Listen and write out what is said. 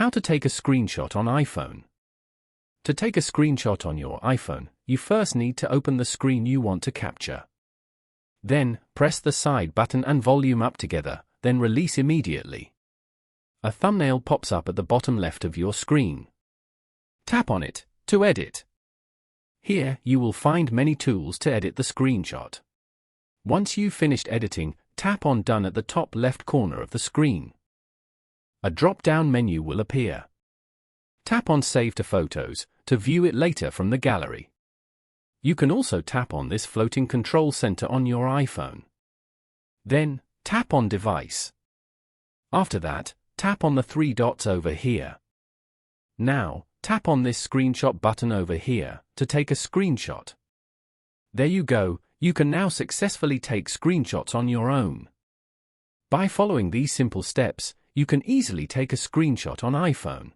How to take a screenshot on iPhone. To take a screenshot on your iPhone, you first need to open the screen you want to capture. Then, press the side button and volume up together, then release immediately. A thumbnail pops up at the bottom left of your screen. Tap on it to edit. Here, you will find many tools to edit the screenshot. Once you've finished editing, tap on Done at the top left corner of the screen. A drop-down menu will appear. Tap on Save to Photos to view it later from the gallery. You can also tap on this floating control center on your iPhone. Then, tap on Device. After that, tap on the three dots over here. Now, tap on this screenshot button over here to take a screenshot. There you go, you can now successfully take screenshots on your own. By following these simple steps, you can easily take a screenshot on iPhone.